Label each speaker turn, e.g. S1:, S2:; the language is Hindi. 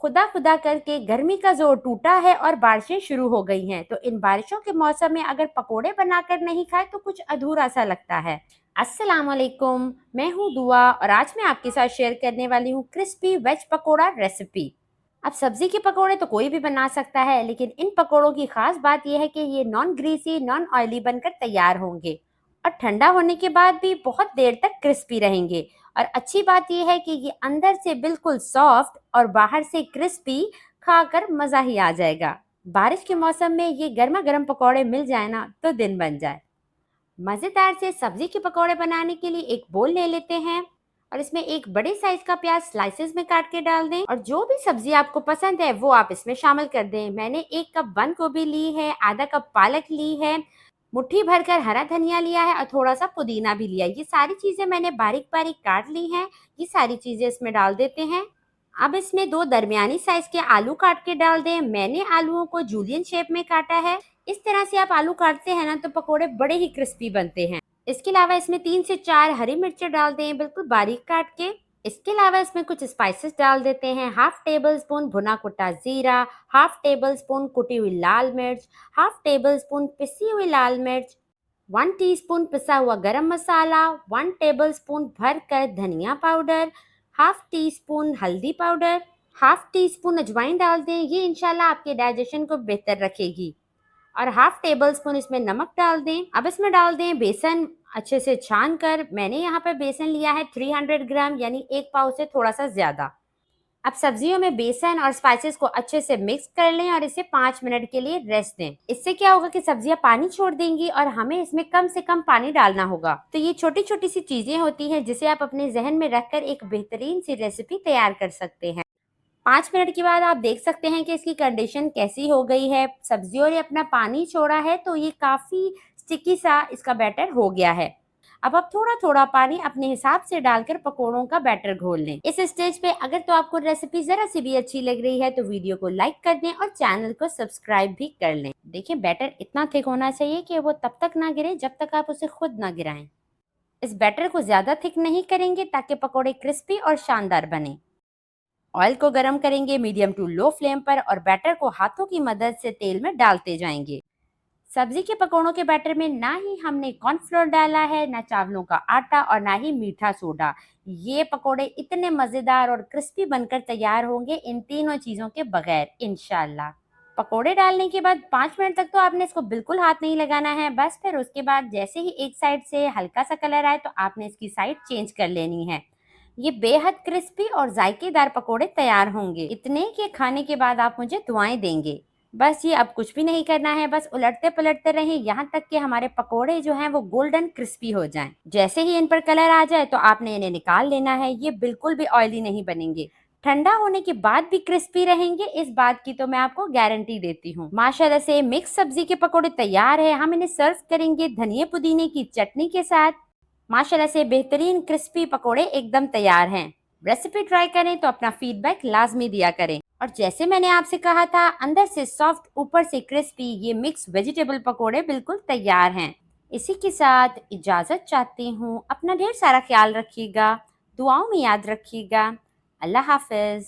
S1: खुदा खुदा करके गर्मी का जोर टूटा है और बारिशें शुरू हो गई हैं। तो इन बारिशों के मौसम में अगर पकोड़े बनाकर नहीं खाए तो कुछ अधूरा सा लगता है। अस्सलाम वालेकुम, मैं हूँ दुआ और आज मैं आपके साथ शेयर करने वाली हूँ क्रिस्पी वेज पकोड़ा रेसिपी। अब सब्जी के पकोड़े तो कोई भी बना सकता है, लेकिन इन पकोड़ों की खास बात यह है कि ये नॉन ग्रीसी नॉन ऑयली बनकर तैयार होंगे और ठंडा होने के बाद भी बहुत देर तक क्रिस्पी रहेंगे। और अच्छी बात यह है कि ये अंदर से बिल्कुल सॉफ्ट और बाहर से क्रिस्पी, खाकर मज़ा ही आ जाएगा। बारिश के मौसम में ये गर्मा गर्म पकौड़े मिल जाए ना तो दिन बन जाए। मज़ेदार से सब्जी के पकौड़े बनाने के लिए एक बोल ले लेते हैं और इसमें एक बड़े साइज का प्याज स्लाइसेस में काट के डाल दें और जो भी सब्जी आपको पसंद है वो आप इसमें शामिल कर दें। मैंने 1 कप बंद गोभी ली है, आधा कप पालक ली है, मुट्ठी भरकर हरा धनिया लिया है और थोड़ा सा पुदीना भी लिया है। ये सारी चीजें मैंने बारीक बारीक काट ली हैं। ये सारी चीजें इसमें डाल देते हैं। अब इसमें 2 दरमियानी साइज के आलू काट के डाल दें। मैंने आलूओं को जूलियन शेप में काटा है। इस तरह से आप आलू काटते हैं ना तो पकोड़े बड़े ही क्रिस्पी बनते हैं। इसके अलावा इसमें 3 से 4 हरी मिर्चें डाल दें बिल्कुल बारीक काट के। इसके अलावा इसमें कुछ स्पाइसेस डाल देते हैं। हाफ टेबल स्पून भुना कुटा जीरा, हाफ टेबल स्पून कुटी हुई लाल मिर्च, हाफ टेबल स्पून पिसी हुई लाल मिर्च, 1 टीस्पून पिसा हुआ गरम मसाला, 1 टेबल स्पून भरकर धनिया पाउडर, हाफ टी स्पून हल्दी पाउडर, हाफ टी स्पून अजवाइन डाल दें। ये इंशाल्लाह आपके डाइजेशन को बेहतर रखेगी। और हाफ टेबल स्पून इसमें नमक डाल दें। अब इसमें डाल दें बेसन अच्छे से छान कर। मैंने यहाँ पर बेसन लिया है 300 ग्राम, यानी 1 पाव से थोड़ा सा ज्यादा। अब सब्जियों में बेसन और स्पाइसेस को अच्छे से मिक्स कर लें और इसे 5 मिनट के लिए रेस्ट दें। इससे क्या होगा कि सब्जियां पानी छोड़ देंगी और हमें इसमें कम से कम पानी डालना होगा। तो ये छोटी छोटी सी चीजें होती हैं जिसे आप अपने जहन में रखकर एक बेहतरीन सी रेसिपी तैयार कर सकते हैं। 5 मिनट के बाद आप देख सकते हैं कि इसकी कंडीशन कैसी हो गई है। सब्जियों ने अपना पानी छोड़ा है तो ये काफी स्टिकी सा इसका बैटर हो गया है। अब आप थोड़ा थोड़ा पानी अपने हिसाब से डालकर पकोड़ों का बैटर घोल लें। इस स्टेज पे अगर तो आपको रेसिपी जरा सी भी अच्छी लग रही है तो वीडियो को लाइक कर दें और चैनल को सब्सक्राइब भी कर लें। देखिए बैटर इतना थिक होना चाहिए कि वो तब तक ना गिरे जब तक आप उसे खुद ना गिराएं। इस बैटर को ज्यादा थिक नहीं करेंगे ताकि पकोड़े क्रिस्पी और शानदार बने। ऑयल को गरम करेंगे मीडियम टू लो फ्लेम पर और बैटर को हाथों की मदद से तेल में डालते जाएंगे। सब्जी के पकौड़ों के बैटर में ना ही हमने कॉर्नफ्लोर डाला है, ना चावलों का आटा और ना ही मीठा सोडा। ये पकोड़े इतने मजेदार और क्रिस्पी बनकर तैयार होंगे इन तीनों चीजों के बगैर इंशाल्लाह। पकोड़े डालने के बाद 5 मिनट तक तो आपने इसको बिल्कुल हाथ नहीं लगाना है। बस फिर उसके बाद जैसे ही एक साइड से हल्का सा कलर आए तो आपने इसकी साइड चेंज कर लेनी है। ये बेहद क्रिस्पी और जायकेदार पकोड़े तैयार होंगे। इतने के खाने के बाद आप मुझे दुआएं देंगे। बस ये अब कुछ भी नहीं करना है, बस उलटते पलटते रहें यहाँ तक कि हमारे पकोड़े जो हैं वो गोल्डन क्रिस्पी हो जाएं। जैसे ही इन पर कलर आ जाए तो आपने इन्हें निकाल लेना है। ये बिल्कुल भी ऑयली नहीं बनेंगे। ठंडा होने के बाद भी क्रिस्पी रहेंगे, इस बात की तो मैं आपको गारंटी देती हूँ। माशाल्लाह से मिक्स सब्जी के पकोड़े तैयार है। हम इन्हें सर्व करेंगे धनिया पुदीने की चटनी के साथ। माशाल्लाह से बेहतरीन क्रिस्पी पकोड़े एकदम तैयार हैं। रेसिपी ट्राई करें तो अपना फीडबैक लाजमी दिया करें। और जैसे मैंने आपसे कहा था, अंदर से सॉफ्ट ऊपर से क्रिस्पी ये मिक्स वेजिटेबल पकोड़े बिल्कुल तैयार हैं। इसी के साथ इजाज़त चाहती हूँ। अपना ढेर सारा ख्याल रखिएगा, दुआओं में याद रखिएगा। अल्लाह हाफिज।